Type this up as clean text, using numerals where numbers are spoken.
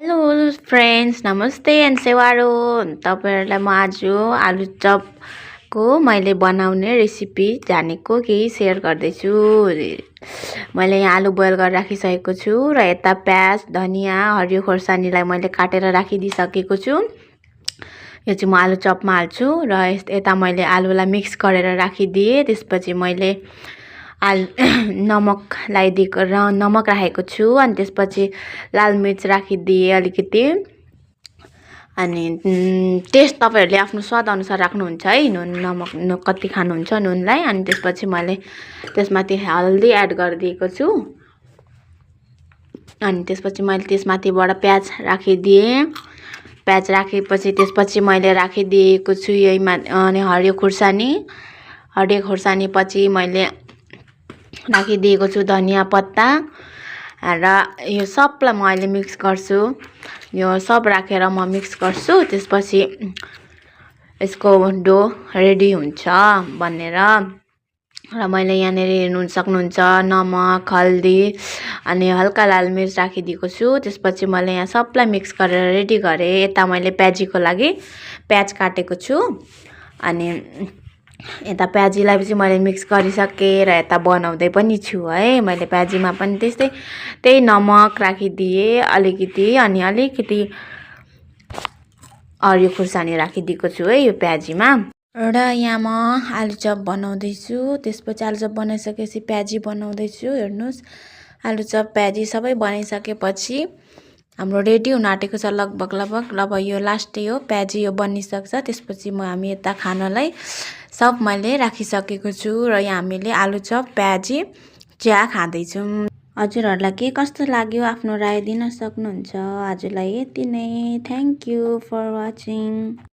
Hello friends, नमस्ते and सेवारो। तपाईँहरूलाई म आज आलुचपको मैले बनाउने रेसिपी जानेको केही सेयर गर्दैछु। मैले यहाँ आलु बोइल गरेर राखिसकेको छु र यता प्याज, धनियाँ, हरियो खोर्सानीलाई मैले काटेर राखिदिइसकेको छु। यो चाहिँ म आलुचपमा हाल्छु र यता मैले आलुलाई मिक्स गरेर राखिदिएँ। त्यसपछि मैले नमक लगाइदिएको र नमक राखेको छु अनि त्यसपछि लाल मिर्च राखिदिएँ अलिकति। अनि टेस्ट तपाईँहरूले आफ्नो स्वाद अनुसार राख्नुहुन्छ है, नुन नमक कति खानुहुन्छ नुनलाई। अनि त्यसपछि मैले त्यसमाथि हल्दी एड गरिदिएको छु। अनि त्यसपछि मैले त्यसमाथिबाट प्याज राखिदिएँ। प्याज राखेपछि त्यसपछि मैले राखिदिएको छु यहीमा अनि हरियो खोर्सानी पछि मैले राखिदिएको छु धनियाँ पत्ता र यो सबलाई म अहिले मिक्स गर्छु। यो सब राखेर म मिक्स गर्छु। त्यसपछि यसको डो रेडी हुन्छ बनेर। र मैले यहाँनिर हेर्नु सक्नुहुन्छ नमक, हल्दी अनि हल्का लाल मिर्च राखिदिएको छु। त्यसपछि मैले यहाँ सबलाई मिक्स गरेर रेडी गरेँ। यता मैले प्याजीको लागि प्याज काटेको छु अनि यता प्याजीलाई चाहिँ मैले मिक्स गरिसकेँ र यता बनाउँदै पनि छु है। मैले प्याजीमा पनि त्यही नमक राखिदिएँ अलिकति अनि अलिकति हरियो खुर्सानी राखिदिएको छु है यो प्याजीमा। र यहाँ म आलुचप बनाउँदैछु। त्यसपछि आलुचप बनाइसकेपछि प्याजी बनाउँदैछु। हेर्नुहोस्, आलुचप प्याजी सबै बनाइसकेपछि हाम्रो रेडी हुन आँटेको छ लगभग। अब यो लास्टै हो, प्याजी यो बनिसक्छ। त्यसपछि हामी यता खानालाई सब मैले राखिसकेको छु र यहाँ हामीले आलुचप प्याजी चिया खाँदैछौँ। हजुरहरूलाई के कस्तो लाग्यो आफ्नो राय दिन सक्नुहुन्छ। आजलाई यति नै। Thank you for watching.